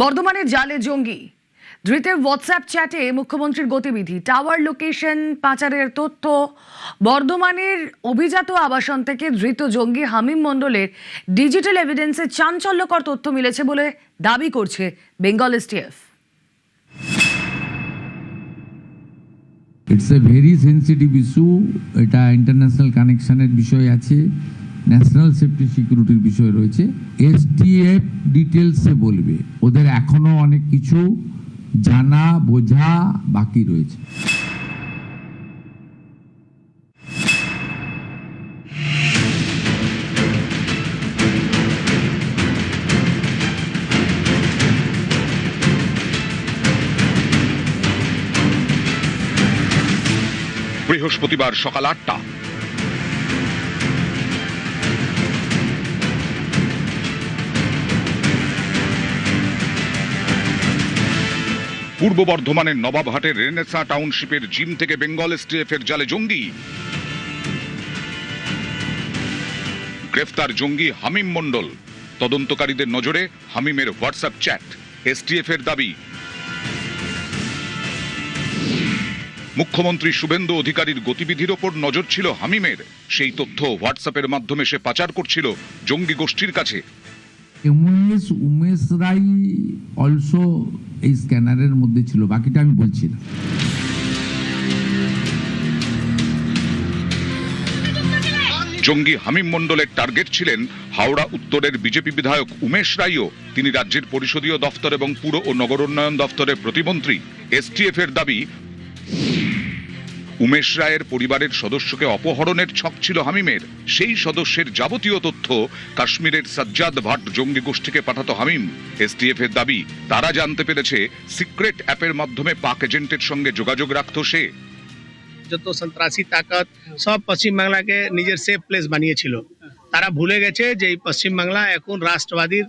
বর্ধমানে জালে জঙ্গি ধৃতের হোয়াটসঅ্যাপ চ্যাটে মুখ্যমন্ত্রীর গতিবিধি, টাওয়ার লোকেশন পাচারের তথ্য। বর্ধমানের অভিজাত আবাসন থেকে ধৃত জঙ্গি হামিম মণ্ডলের ডিজিটাল এভিডেন্সে চাঞ্চল্যকর তথ্য মিলেছে বলে দাবি করছে Bengal STF. It's a very sensitive issue. এটা ইন্টারন্যাশনাল কানেকশনের বিষয় আছে, ন্যাশনাল সেফটি সিকিউরিটির বিষয় রয়েছে। এসটিএফ ডিটেলসে বলবে, ওদের এখনো অনেক কিছু জানা বোঝা বাকি রয়েছে। বৃহস্পতিবার সকাল ৮টা পূর্ব বর্ধমানের নবাবহাটের রেনেসা টাউনশিপের জিম থেকে বেঙ্গল এসটিএফ এর জালে জঙ্গি। গ্রেফতার জঙ্গি হামিম মণ্ডল। তদন্তকারীদের নজরে হামিমের হোয়াটসঅ্যাপ চ্যাট। এসটিএফ এর দাবি, মুখ্যমন্ত্রী শুভেন্দু অধিকারীর গতিবিধির ওপর নজর ছিল হামিমের। সেই তথ্য হোয়াটসঅ্যাপের মাধ্যমে সে পাচার করছিল জঙ্গি গোষ্ঠীর কাছে। উমেশ রাই অলসো এই স্ক্যানারের মধ্যে ছিল, বাকিটা আমি বলছি না। জঙ্গি হামিম মণ্ডলের টার্গেট ছিলেন হাওড়া উত্তরের বিজেপি বিধায়ক উমেশ রাইও। তিনি রাজ্যের পরিষদীয় দফতর এবং পুর ও নগর উন্নয়ন দফতরের প্রতিমন্ত্রী। এসটিএফ এর দাবি, উমেশ রায়ের পরিবারের সদস্যকে অপহরণের ছক ছিল হামিমের। সেই সদস্যের যাবতীয় তথ্য কাশ্মীরের সাজ্জাদ ভাট জঙ্গি গোষ্ঠীকে পাঠাতো হামিম। এসটিএফ এর দাবি, তারা জানতে পেরেছে সিক্রেট অ্যাপের মাধ্যমে পাক এজেন্টের সঙ্গে যোগাযোগ রাখত সে। যত সন্ত্রাসী তাকত সব পশ্চিমবাংলাকে নিজের সেফ প্লেস বানিয়েছিল। তারা ভুলে গেছে যে এই পশ্চিমবাংলা এখন রাষ্ট্রবাদীর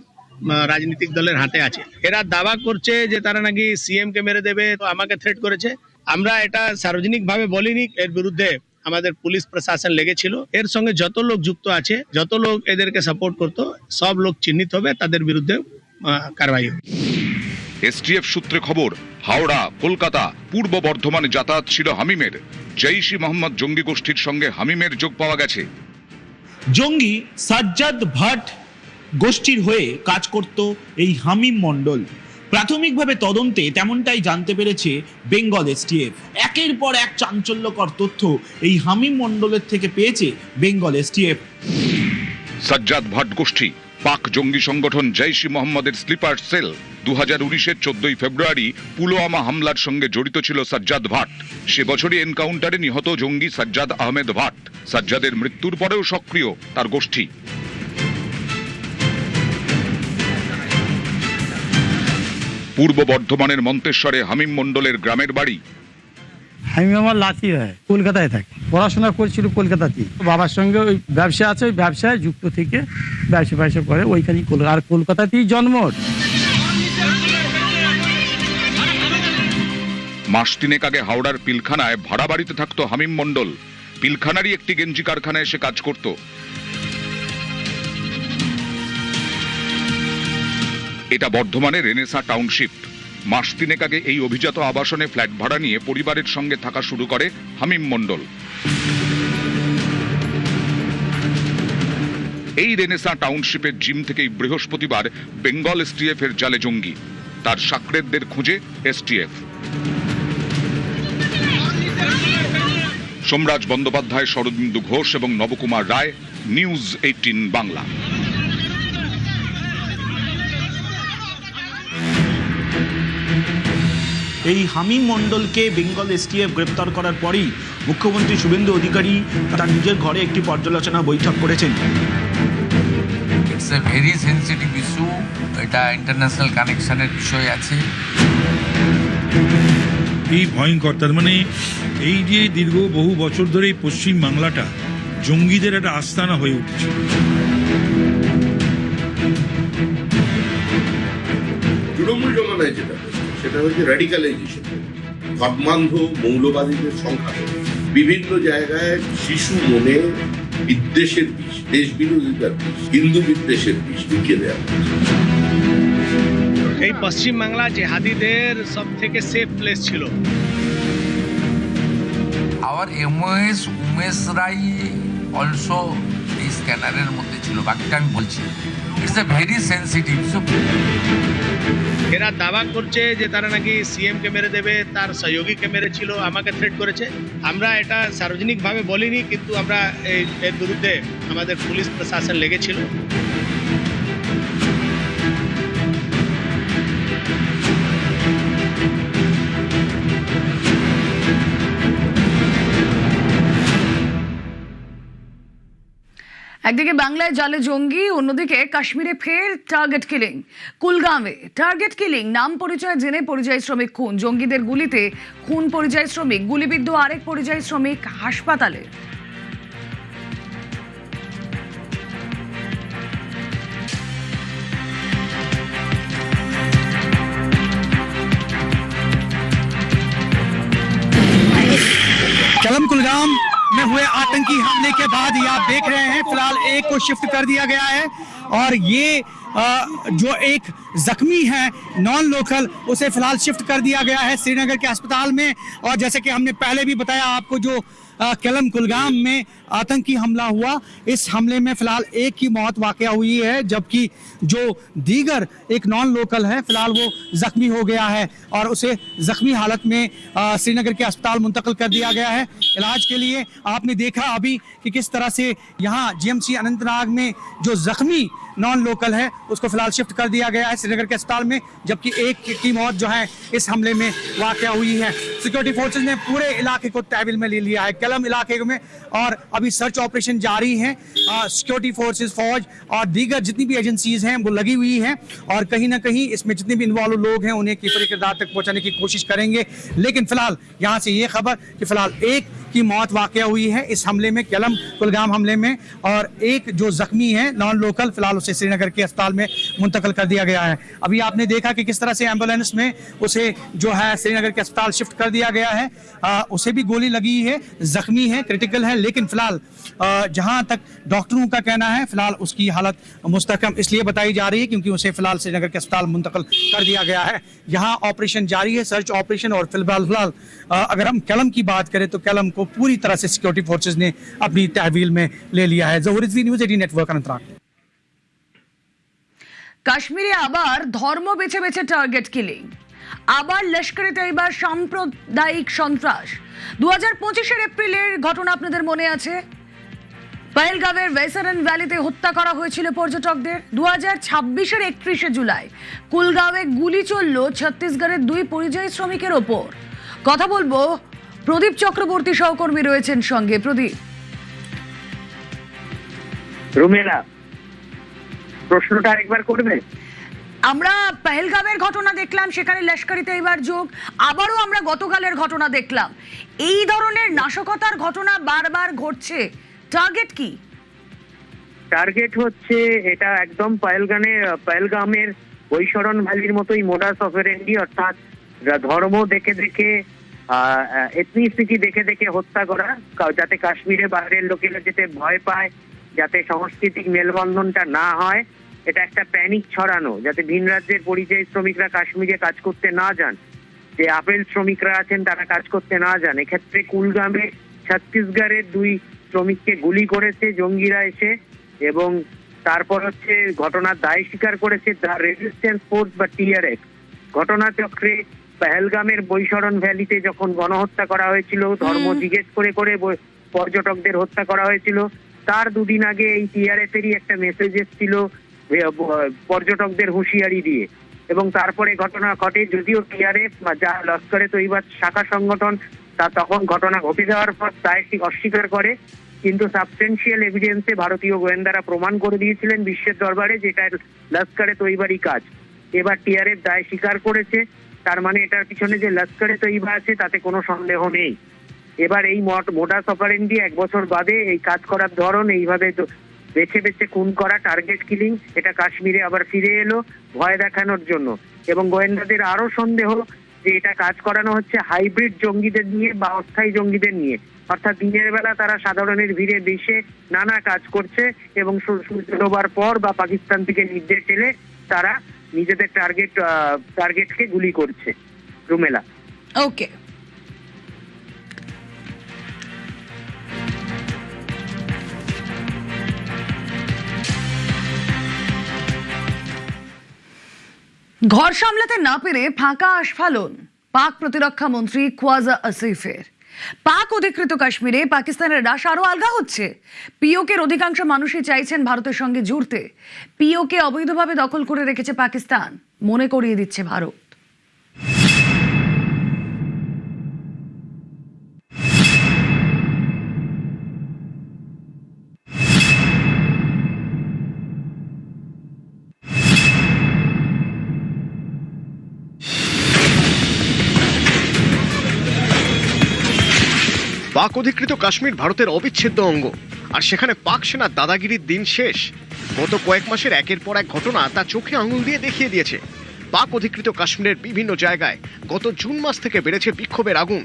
রাজনৈতিক দলের হাতে আছে। এরা দাবা করছে যে তারা নাকি সিএম কে মেরে দেবে, তো আমাকে থ্রেট করেছে। আমরা এটা সার্বজনিকভাবে বলিনি, এর বিরুদ্ধে আমাদের পুলিশ প্রশাসন লেগেছিল। এর সঙ্গে যত লোক যুক্ত আছে, যত লোক এদেরকে সাপোর্ট করতো, সব লোক চিহ্নিত হবে, তাদের বিরুদ্ধে কারবাই হবে। এসটিএফ সূত্রে খবর, হাওড়া, কলকাতা, পূর্ব বর্ধমানে যাতায়াত ছিল হামিমের। জৈশ-ই মোহাম্মদ জঙ্গি গোষ্ঠীর সঙ্গে হামিমের যোগ পাওয়া গেছে। জঙ্গি সাজ্জাদ ভাট গোষ্ঠীর হয়ে কাজ করত এই হামিম মণ্ডল। প্রাথমিকভাবে তদন্তে তেমনটাই জানতে পেরেছে বেঙ্গল এসটিএফ। একের পর এক চাঞ্চল্যকর তথ্য এই হামিম মণ্ডলের থেকে পেয়েছে বেঙ্গল এসটিএফ। সাজ্জাদ ভাট গোষ্ঠী পাক জঙ্গি সংগঠন জৈশ-ই মোহাম্মদের স্লিপার সেল। 2019-এর 14 ফেব্রুয়ারি পুলওয়ামা হামলার সঙ্গে জড়িত ছিল সাজ্জাদ ভাট। সে বছরই এনকাউন্টারে নিহত জঙ্গি সাজ্জাদ আহমেদ ভাট। সাজ্জাদের মৃত্যুর পরেও সক্রিয় তার গোষ্ঠী। পূর্ব বর্ধমানের মন্তেশ্বরে হামিম মণ্ডলের গ্রামের বাড়ি। আমি আমার লাতি হয়, কলকাতায় থাকি, পড়াশোনা করছিল কলকাতাতেই। বাবার সঙ্গে ওই ব্যবসা আছে, ওই ব্যবসায় যুক্ত থেকে ব্যবসা করে ওইখানেই, আর কলকাতাতেই জন্ম। মাস তিনেক আগে হাওড়ার পিলখানায় ভাড়া বাড়িতে থাকতো হামিম মণ্ডল। পিলখানারই একটি গেঞ্জি কারখানায় এসে কাজ করত। এটা বর্ধমানের রেনেসা টাউনশিপ। মাস তিনেক আগে এই অভিজাত আবাসনে ফ্ল্যাট ভাড়া নিয়ে পরিবারের সঙ্গে থাকা শুরু করে হামিম মণ্ডল। এই রেনেসা টাউনশিপের জিম থেকেই বৃহস্পতিবার বেঙ্গল এসটিএফ এর জালে জঙ্গি। তার সাকরেদদের খুঁজে এসটিএফ। সোমরাজ বন্দ্যোপাধ্যায়, শরদিন্দু ঘোষ এবং নবকুমার রায়, নিউজ 18 বাংলা। এই হামিম মণ্ডলকে বেঙ্গল এসটিএফ গ্রেপ্তার করার পরেই মুখ্যমন্ত্রী শুভেন্দু অধিকারী তার নিজের ঘরে একটি পর্যালোচনা বৈঠক করেছেন। It's a very sensitive issue. এটা ইন্টারন্যাশনাল কানেকশনের বিষয় আছে। এই ভয়ঙ্কর, তার মানে এই যে দীর্ঘ বহু বছর ধরে এই পশ্চিম বাংলাটা জঙ্গিদের একটা আস্তানা হয়ে উঠছে। তৃণমূল জমানায় যেটা সেটা হচ্ছে র্যাডিক্যালাইজেশন, ধর্মান্ধ মৌলবাদীদের সংখ্যা। বিভিন্ন জায়গায় শিশু মনে বিদ্বেষের বিষ, দেশ বিরোধিতার বিষ, হিন্দু বিদ্বেষের বিষ ঢুকিয়ে দেওয়া। এই পশ্চিম বাংলা জেহাদিদের সব থেকে সেফ প্লেস ছিল। আওয়ার এমওএস উমেশ রাই অলসো এই স্ক্যানারের মধ্যে ছিল, বাকিটা আমি বলছি। It's a very sensitive. এরা দাবা করছে যে তারা নাকি সিএম কে মেরে দেবে, তার সহযোগীকে মেরেছিল, আমাকে থ্রেট করেছে। আমরা এটা সার্বজনিকভাবে বলিনি, কিন্তু আমরা এর বিরুদ্ধে আমাদের পুলিশ প্রশাসন লেগেছিল। একদিকে বাংলায় জালে জঙ্গি, অন্যদিকে কাশ্মীরে ফের টার্গেট কিলিং। কুলগামে টার্গেট কিলিং, নাম পরিচয় জেনে পরিযায়ী শ্রমিক খুন। জঙ্গিদের গুলিতে খুন পরিযায়ী শ্রমিক, গুলিবিদ্ধ আরেক পরিযায়ী শ্রমিক হাসপাতালে। केलम कुलगाम में हुए आतंकी हमले के बाद ये आप देख रहे हैं फिलहाल एक को शिफ्ट कर दिया गया है और ये जो एक जख्मी है नॉन लोकल उसे फिलहाल शिफ्ट कर दिया गया है श्रीनगर के अस्पताल में। और जैसे कि हमने पहले भी बताया आपको, जो केलम कुलगाम में आतंकी हमला हुआ, इस हमले में फिलहाल एक की मौत वाकया हुई है, जबकि जो दीगर एक नॉन लोकल है फिलहाल वो जख्मी हो गया है और उसे जख्मी हालत में श्रीनगर के अस्पताल मुंतकिल कर दिया गया है इलाज के लिए। आपने देखा अभी कि किस तरह से यहाँ जीएमसी अनंतनाग में जो जख्मी नॉन लोकल है उसको फिलहाल शिफ्ट कर दिया गया है श्रीनगर के अस्पताल में, जबकि एक की मौत जो है इस हमले में वाकया हुई है। सिक्योरिटी फोर्सेज ने पूरे इलाके को तहवील में ले लिया है, केलम इलाके में, और अभी सर्च ऑपरेशन जारी है। सिक्योरिटी फोर्सेज, फौज और दीगर जितनी भी एजेंसीज हैं वो लगी हुई हैं और कहीं ना कहीं इसमें जितने भी इन्वॉल्व लोग हैं उन्हें किफर किरदार तक पहुंचाने की कोशिश करेंगे। लेकिन फिलहाल यहाँ से ये खबर कि फिलहाल एक की मौत वाकया हुई है इस हमले में, केलम कुलगाम हमले में, और एक जो जख्मी है नॉन लोकल फिलहाल उसे श्रीनगर के अस्पताल में मुंतकिल कर दिया गया है। अभी आपने देखा कि किस तरह से एम्बुलेंस में उसे जो है श्रीनगर के अस्पताल शिफ्ट कर दिया गया है। उसे भी गोली लगी है, जख्मी है, क्रिटिकल है, लेकिन फिलहाल जहां तक डॉक्टरों का कहना है फिलहाल उसकी हालत मुस्तहकम इसलिए बताई जा रही है क्योंकि उसे फिलहाल श्रीनगर के अस्पताल मुंतकिल कर दिया गया है। यहाँ ऑपरेशन जारी है, सर्च ऑपरेशन, और फिलहाल अगर हम केलम की बात करें तो केलम को पूरी तरह से सिक्योरिटी फोर्सेज ने अपनी तहवील में ले लिया है। ज़हूर रिजवी, न्यूज़ 18 नेटवर्क, अनंतनाग। কাশ্মীরে আবার ধর্ম বেছে বেছে টার্গেট কিলিং, আবার লস্করে তৈবার সাম্প্রদায়িক সন্ত্রাস। 2025 এপ্রিলের ঘটনা আপনাদের মনে আছে, পহেলগাঁওয়ের ভেসারন ভ্যালিতে হত্যা করা হয়েছিল পর্যটকদের। 2026 31 জুলাই কুলগাঁওয়ে গুলি চলল ছত্তিশগড়ের 2 পরিযায়ী শ্রমিকের ওপর। কথা বলবো, প্রদীপ চক্রবর্তী সহকর্মী রয়েছেন সঙ্গে। প্রদীপ, রুমেলা প্রশ্নটা আরেকবার করবে। আমরা পহেলগাঁওয়ের ঘটনা দেখলাম, সেখানে লস্করে তৈবার যোগ, আবারও আমরা গতকালের ঘটনা দেখলাম। এই ধরনের নাশকতার ঘটনা বারবার ঘটছে, টার্গেট কি? টার্গেট হচ্ছে এটা একদম পহেলগামের বৈশরণ ভ্যালির মতোই মোডাস অপারেন্ডি, অর্থাৎ ধর্ম দেখে দেখে এথনিসিটি দেখে দেখে হত্যা করা, যাতে কাশ্মীরে বাইরের লোকেরা যেতে ভয় পায়, যাতে সাংস্কৃতিক মেলবন্ধনটা না হয়। এটা একটা প্যানিক ছড়ানো, যাতে ভিন রাজ্যের পরিযায়ী শ্রমিকরা কাশ্মীরে কাজ করতে না যান, যে আপেল শ্রমিকরা আছেন তারা কাজ করতে না যান। এক্ষেত্রে কুলগামে ছত্তিশগড়ের 2 শ্রমিককে গুলি করেছে জঙ্গিরা এসে, এবং তারপর হচ্ছে ঘটনার দায় স্বীকার করেছে দ্য রেজিস্ট্যান্স ফোর্স বা টিআরএফ। ঘটনাচক্রে পহেলগামের বৈশরণ ভ্যালিতে যখন গণহত্যা করা হয়েছিল, ধর্ম জিজ্ঞেস করে করে পর্যটকদের হত্যা করা হয়েছিল, তার 2 দিন আগে এই টিআরএফ এরই একটা মেসেজ এসেছিল পর্যটকদের হুঁশিয়ারি দিয়ে, এবং তারপরে ঘটনা ঘটে। যদিও টিআরএফ বা যা লস্করে তৈবার শাখা সংগঠন তা তখন ঘটনা ঘটে যাওয়ার পর দায় অস্বীকার করে, কিন্তু সাবস্টেন্সিয়াল এভিডেন্সে ভারতীয় গোয়েন্দারা প্রমাণ করে দিয়েছিলেন বিশ্বের দরবারে যে এটা লস্করে তৈবারই কাজ। এবার টিআরএফ দায় স্বীকার করেছে, তার মানে এটার পিছনে যে লস্করে তৈবা আছে তাতে কোনো সন্দেহ নেই। এবার এই মোডাস অপারেন্ডি 1 বছর বাদে এই কাজ করার ধরন, এইভাবে বেছে বেছে খুন করা, টার্গেট কিলিং, এটা কাশ্মীরে আবার ফিরে এলো ভয় দেখানোর জন্য। এবং গোয়েন্দাদের আরো সন্দেহ যে এটা কাজ করানো হচ্ছে হাইব্রিড জঙ্গিদের নিয়ে বা অস্থায়ী জঙ্গিদের নিয়ে, অর্থাৎ দিনের বেলা তারা সাধারণের ভিড়ে বেশে নানা কাজ করছে এবং সূর্য ডোবার পর বা পাকিস্তান থেকে নির্দেশ এলে তারা নিজেদের টার্গেটকে গুলি করছে। রুমেলা। ওকে। ঘর সামলাতে না পেরে ফাঁকা আস্ফালন পাক প্রতিরক্ষা মন্ত্রী খোয়াজা আসিফের। পাক অধিকৃত কাশ্মীরে পাকিস্তানের রাশ আরো আলগা হচ্ছে। পিওকের অধিকাংশ মানুষই চাইছেন ভারতের সঙ্গে জুড়তে। পিওকে অবৈধভাবে দখল করে রেখেছে পাকিস্তান, মনে করিয়ে দিচ্ছে ভারত। পাক অধিকৃত কাশ্মীর ভারতের অবিচ্ছেদ্য অঙ্গ, আর সেখানে পাক সেনার দাদাগিরির দিন শেষ। গত কয়েক মাসের একের পর এক ঘটনা তা চোখে আঙুল দিয়ে দেখিয়ে দিয়েছে। পাক অধিকৃত কাশ্মীরের বিভিন্ন জায়গায় গত জুন মাস থেকে বেড়েছে বিক্ষোভের আগুন।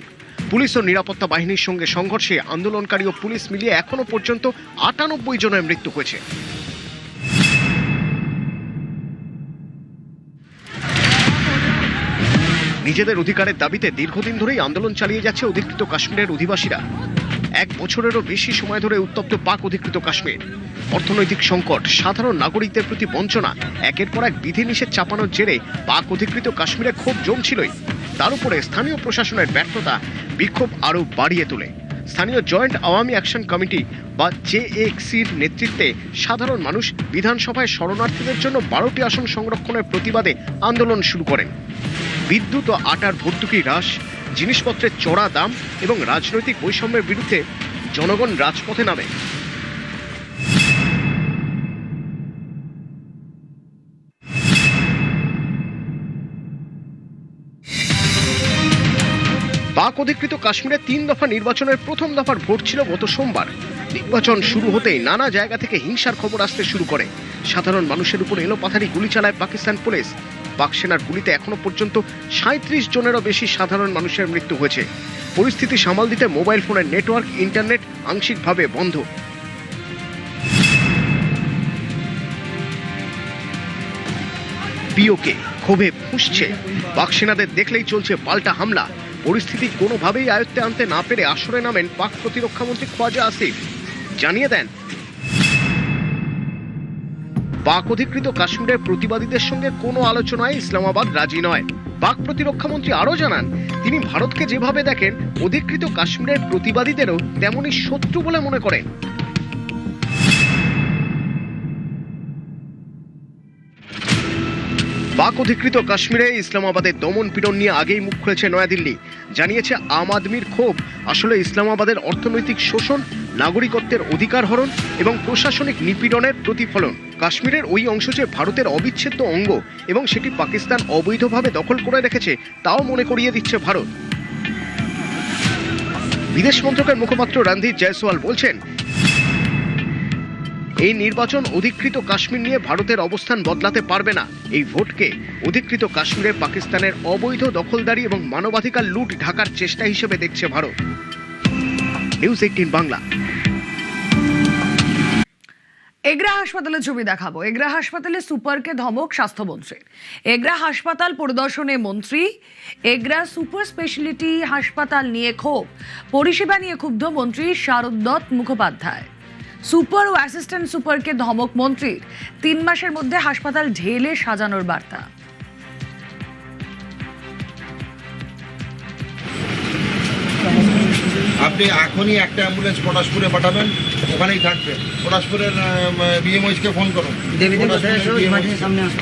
পুলিশ ও নিরাপত্তা বাহিনীর সঙ্গে সংঘর্ষে আন্দোলনকারী ও পুলিশ মিলিয়ে এখনো পর্যন্ত ৯৮ জনের মৃত্যু হয়েছে। নিজেদের অধিকারের দাবিতে দীর্ঘদিন ধরেই আন্দোলন চালিয়ে যাচ্ছে অধিকৃত কাশ্মীরের অধিবাসীরা। ১ বছরেরও বেশি সময় ধরে উত্তপ্ত পাক অধিকৃত কাশ্মীর। অর্থনৈতিক সংকট, সাধারণ নাগরিকদের প্রতি বঞ্চনা, একের পর এক বিধিনিষেধ চাপানোর জেরে পাক অধিকৃত কাশ্মীরে ক্ষোভ জমছিলই। তার উপরে স্থানীয় প্রশাসনের ব্যর্থতা বিক্ষোভ আরও বাড়িয়ে তোলে। স্থানীয় জয়েন্ট আওয়ামী অ্যাকশন কমিটি বা জেএক্সির নেতৃত্বে সাধারণ মানুষ বিধানসভায় শরণার্থীদের জন্য ১২টি আসন সংরক্ষণের প্রতিবাদে আন্দোলন শুরু করেন। বিদ্যুৎ ও আটার ভর্তুকি হ্রাস, জিনিসপত্রের চড়া দাম এবং রাজনৈতিক বৈষম্যের বিরুদ্ধে জনগণ রাজপথে নামে। পাক অধিকৃত কাশ্মীরে ৩ দফা নির্বাচনের প্রথম দফার ভোট ছিল গত সোমবার। নির্বাচন শুরু হতেই নানা জায়গা থেকে হিংসার খবর আসতে শুরু করে। সাধারণ মানুষের উপর এলোপাথারি গুলি চালায় পাকিস্তান পুলিশ। পাক সেনার গুলিতে এখনো পর্যন্ত ৩৭ জনেরও বেশি সাধারণ মানুষের মৃত্যু হয়েছে। পরিস্থিতি সামাল দিতে মোবাইল ফোনের নেটওয়ার্ক, ইন্টারনেট আংশিকভাবে বন্ধ। পিওকে ক্ষোভে ফুঁসছে। পাক সেনাদের দেখলেই চলছে পাল্টা হামলা। পরিস্থিতি কোনোভাবেই আয়ত্তে আনতে না পেরে আসরে নামেন পাক প্রতিরক্ষামন্ত্রী খোয়াজা আসিফ। জানিয়ে দেন, পাক অধিকৃত কাশ্মীরের প্রতিবাদীদের সঙ্গে কোনো আলোচনায় ইসলামাবাদ রাজি নয়। পাক প্রতিরক্ষামন্ত্রী আরও জানান, তিনি ভারতকে যেভাবে দেখেন অধিকৃত কাশ্মীরের প্রতিবাদীদেরও তেমনই শত্রু বলে মনে করেন। পাক অধিকৃত কাশ্মীরে ইসলামাবাদের দমন পীড়ন নিয়ে আগেই মুখ খুলেছে নয়াদিল্লি। জানিয়েছে আম আদমির ক্ষোভ আসলে ইসলামাবাদের অর্থনৈতিক শোষণ, নাগরিকত্বের অধিকার হরণ এবং প্রশাসনিক নিপীড়নের প্রতিফলন। কাশ্মীরের ওই অংশ যে ভারতের অবিচ্ছেদ্য অঙ্গ এবং সেটি পাকিস্তান অবৈধভাবে দখল করে রেখেছে তাও মনে করিয়ে দিচ্ছে ভারত। বিদেশ মন্ত্রকের মুখপাত্র রণধীর জয়সওয়াল বলছেন, এই নির্বাচন অধিকৃত কাশ্মীর নিয়ে ভারতের অবস্থান বদলাতে পারবে না। এই ভোটকে অধিকৃত কাশ্মীরে পাকিস্তানের অবৈধ দখলদারি এবং মানবাধিকার লুট ঢাকার চেষ্টা হিসেবে দেখছে ভারত। নিউজ 18 বাংলা। এগরা হাসপাতালে ছবি দেখাবো। এগরা হাসপাতালে সুপারকে ধমক স্বাস্থ্যমন্ত্রী। এগরা হাসপাতাল পরিদর্শনে মন্ত্রী। এগরা সুপার স্পেশালিটি হাসপাতাল নিয়ে ক্ষোভ, পরিষেবা নিয়ে ক্ষুব্ধ মন্ত্রী শারদ দত্ত মুখোপাধ্যায়। সুপার ও অ্যাসিস্ট্যান্ট সুপারকে ধমক মন্ত্রীর। 3 মাসের মধ্যে হাসপাতাল ঢেলে সাজানোর বার্তা। আপনি এখনই একটা অ্যাম্বুলেন্স পটাশপুরে পাঠাবেন, ওখানেই থাকবেন। পটাশপুরের বিএমওইচকে ফোন করুন,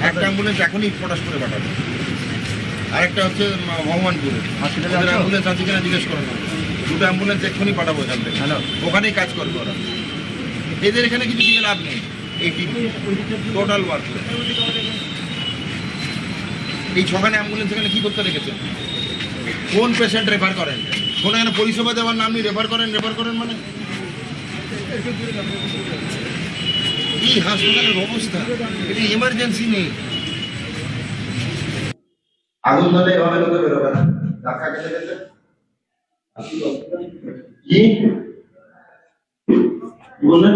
একটা অ্যাম্বুলেন্স এখনই পটাশপুরে পাঠাবেন। আরেকটা হচ্ছে ভগবানপুরে অ্যাম্বুলেন্স আছে কিনা জিজ্ঞেস করুন। 2টো অ্যাম্বুলেন্স এক্ষুনি পাঠাবো এখান থেকে, ওখানেই কাজ করবে ওরা। এদের এখানে কিছু দিয়ে লাভ নেই। এই টোটাল ওয়ার্ক এই 6খানে অ্যাম্বুলেন্স এখানে কি করতে রেখেছেন? কোন পেশেন্ট রেফার করেন? কোন এখানে পরিষেবা দেওয়ার নাম নেই, রেফার করেন মানে এই হাসপাতালের অবস্থা, এটা এমার্জেন্সি নেই। আগুন ধরে এভাবে লোকে বেরোবে না, ধাক্কা কেটে গেছে কি বললেন?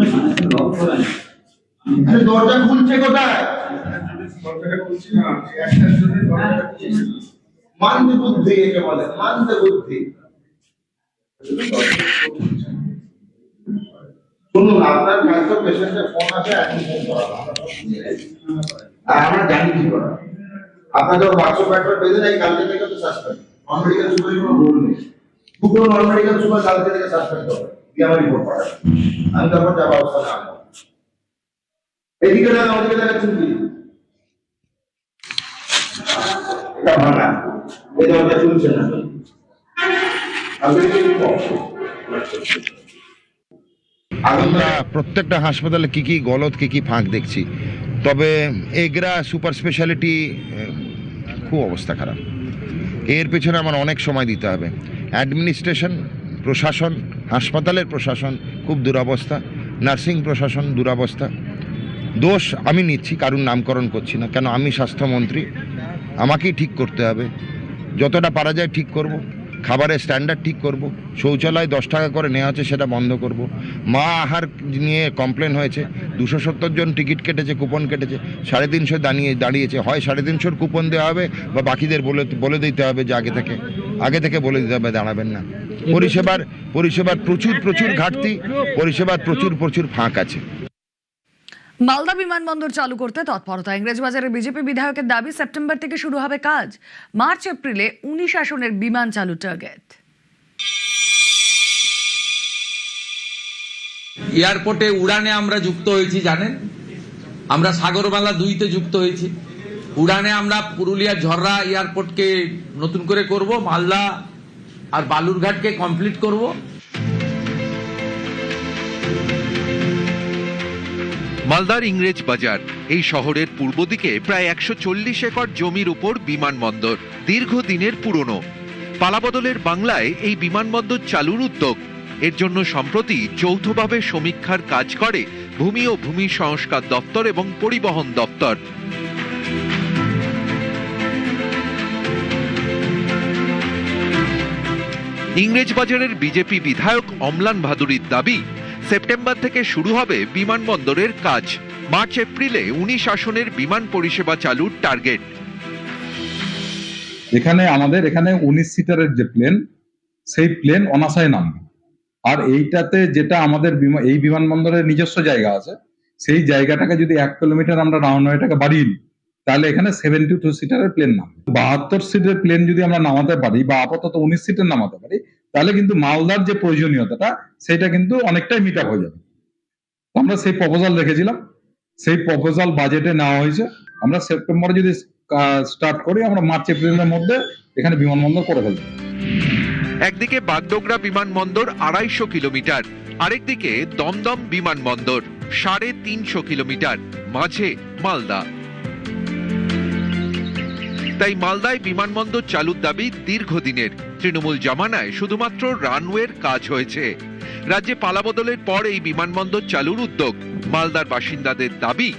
দরজা খুলছে কোথায়? মানতে বুদ্ধি একে বলে, মানতে বুদ্ধি। শুনুন, আপনার কাছে পেশেন্টের ফোন আছে, অ্যাডমিশন করানো, আর আমরা জানি কি করা। আপনার যখন হোয়াটসঅ্যাপ প্যাটার্ন পেয়ে যান, কালকে থেকে তো সাসপেন্ড। নন মেডিকেল সুপার কোনো রুল নেই, দুটো নন মেডিকেল সুপার কালকে থেকে সাসপেন্ড হবে, দিয়ে আমার রিপোর্ট পাঠাবে, আমি তারপর যা ব্যবস্থা নেওয়া। এদিকে না ওদিকে দেখাচ্ছেন কি এটা ভাঙা, এই দরজা চলছে না। আমরা প্রত্যেকটা হাসপাতালে কি কি গলদ কি কি ফাঁক দেখছি, তবে এগরা সুপার স্পেশালিটি খুব অবস্থা খারাপ। এর পেছনে আমার অনেক সময় দিতে হবে। অ্যাডমিনিস্ট্রেশন, প্রশাসন, হাসপাতালের প্রশাসন খুব দুরবস্থা, নার্সিং প্রশাসন দুরবস্থা। দোষ আমি নিচ্ছি, কারুর নামকরণ করছি না, কেন আমি স্বাস্থ্যমন্ত্রী, আমাকেই ঠিক করতে হবে। যতটা পারা যায় ঠিক করব, খাবারের স্ট্যান্ডার্ড ঠিক করব, শৌচালয় 10 টাকা করে নেওয়া হচ্ছে সেটা বন্ধ করব। মা আহার নিয়ে কমপ্লেন হয়েছে, 270 জন টিকিট কেটেছে, কুপন কেটেছে, 350 দাঁড়িয়েছে। হয় 350 কুপন দেওয়া হবে, বা বাকিদের বলে দিতে হবে যে আগে থেকে বলে দিতে হবে দাঁড়াবেন না। পরিষেবার প্রচুর ঘাটতি, পরিষেবার প্রচুর ফাঁক আছে। মালদা বিমানবন্দর চালু করতে তৎপরতা। ইংরেজবাজারের বিজেপি বিধায়কের দাবি, সেপ্টেম্বর থেকে শুরু হবে কাজ। মার্চ এপ্রিলে 19 আসনের বিমান চালু টার্গেট। এয়ারপোর্টে উড়ানে আমরা যুক্ত হয়েছি, জানেন, আমরা সাগরমালা 2-তে যুক্ত হয়েছি। উড়ানে আমরা পুরুলিয়ার ঝররা এয়ারপোর্টকে নতুন করে করব, মালদা আর বালুরঘাটকে কমপ্লিট করব। মালদার ইংরেজ বাজার, এই শহরের পূর্ব দিকে প্রায় 140 একর জমির উপর বিমানবন্দর, দীর্ঘদিনের পুরনো। পালাবদলের বাংলায় এই বিমানবন্দর চালুর উদ্যোগ। এর জন্য সম্প্রতি যৌথভাবে সমীক্ষার কাজ করে ভূমি ও ভূমি সংস্কার দপ্তর এবং পরিবহন দপ্তর। ইংরেজবাজারের বিজেপি বিধায়ক অম্লান ভাদুরীর দাবি, সেপ্টেম্বর থেকে শুরু হবে বিমানবন্দরের কাজ। মার্চ এপ্রিলে 19 আসনের বিমান পরিষেবা চালুর টার্গেট। আমাদের এখানে 19 সিটারের যে প্লেন, সেই প্লেন অনাসায় নামবে। আর এইটাতে যেটা আমাদের এই বিমানবন্দরের নিজস্ব জায়গা আছে, সেই জায়গাটাকে যদি 1 কিলোমিটার আমরা রানওয়েটাকে বাড়িয়ে নিই, তাহলে এখানে 72 সিটারের প্লেন নামবে। 72 সিটের প্লেন যদি আমরা নামাতে পারি, বা আপাতত 19 সিটের নামাতে পারি, তাহলে কিন্তু মালদার যে প্রয়োজনীয়তাটা সেটা কিন্তু অনেকটাই মিট আপ হয়ে যাবে। আমরা সেই প্রপোজাল রেখেছিলাম, সেই প্রপোজাল বাজেটে নেওয়া হয়েছে। আমরা সেপ্টেম্বরে যদি স্টার্ট করি, আমরা মার্চ এপ্রিলের মধ্যে এখানে বিমানবন্দর করে ফেলবো। একদিকে বাগডোগরা বিমানবন্দর 250 কিলোমিটার, আরেকদিকে দমদম বিমানবন্দর 350 কিলোমিটার, মাঝে মালদা। তাই মালদায় বিমানবন্দর চালুর দাবি দীর্ঘদিনের। তৃণমূল জামানায় শুধুমাত্র রানওয়ের কাজ হয়েছে। রাজ্যে পালাবদলের পর এই বিমানবন্দর চালুর উদ্যোগ। মালদার বাসিন্দাদের দাবি,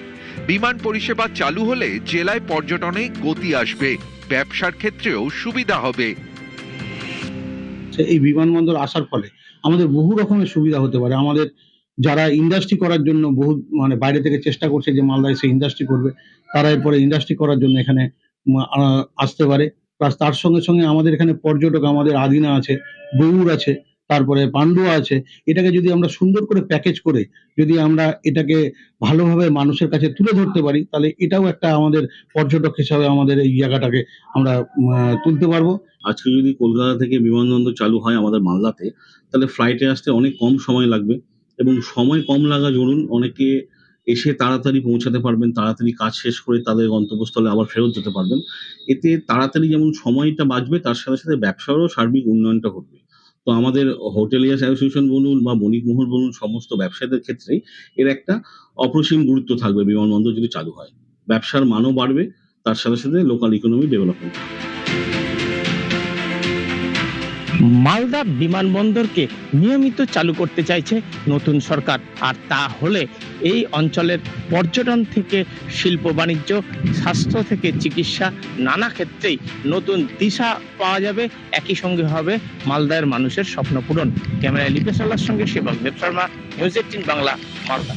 বিমান পরিষেবা চালু হলে জেলায় পর্যটনে গতি আসবে, ব্যবসার ক্ষেত্রেও সুবিধা হবে। এই বিমানবন্দর আসার ফলে আমাদের বহু রকমের সুবিধা হতে পারে। আমাদের যারা ইন্ডাস্ট্রি করার জন্য বহু বাইরে থেকে চেষ্টা করছে যে মালদায় এসে ইন্ডাস্ট্রি করবে, তারা এরপরে ইন্ডাস্ট্রি করার জন্য এখানে আসতে পারে। প্লাস তার সঙ্গে সঙ্গে আমাদের এখানে পর্যটক, আমাদের আদিনা আছে, গৌড় আছে, তারপরে পান্ডুয়া আছে। এটাকে যদি আমরা সুন্দর করে প্যাকেজ করে যদি আমরা এটাকে ভালোভাবে মানুষের কাছে তুলে ধরতে পারি, তাহলে এটাও একটা আমাদের পর্যটক হিসাবে আমাদের এই জায়গাটাকে আমরা তুলতে পারবো। আজকে যদি কলকাতা থেকে বিমানবন্দর চালু হয় আমাদের মালদাতে, তাহলে ফ্লাইটে আসতে অনেক কম সময় লাগবে, এবং সময় কম লাগা জরুন অনেকে এসে তাড়াতাড়ি পৌঁছাতে পারবেন, তাড়াতাড়ি কাজ শেষ করে তাদের গন্তব্যস্থলে আবার ফেরত যেতে পারবেন। এতে তাড়াতাড়ি যেমন সময়টা বাঁচবে, তার সাথে সাথে ব্যবসারও সার্বিক উন্নয়নটা ঘটবে। তো আমাদের হোটেলিয়ার্স অ্যাসোসিয়েশন বলুন বা বণিক মহল বলুন, সমস্ত ব্যবসায়ীদের ক্ষেত্রেই এর একটা অপরিসীম গুরুত্ব থাকবে। বিমানবন্দর যদি চালু হয়, ব্যবসার মানও বাড়বে, তার সাথে সাথে লোকাল ইকোনমি ডেভেলপমেন্ট। মালদা বিমানবন্দরকে নিয়মিত চালু করতে চাইছে নতুন সরকার। আর তা হলে এই অঞ্চলের পর্যটন থেকে শিল্প বাণিজ্য, স্বাস্থ্য থেকে চিকিৎসা, নানা ক্ষেত্রেই নতুন দিশা পাওয়া যাবে। একই সঙ্গে হবে মালদার মানুষের স্বপ্ন পূরণ। ক্যামেরায় লিপেশ আল্লাহর সঙ্গে সেবক দেব শর্মা, নিউজ 18 বাংলা, মালদা।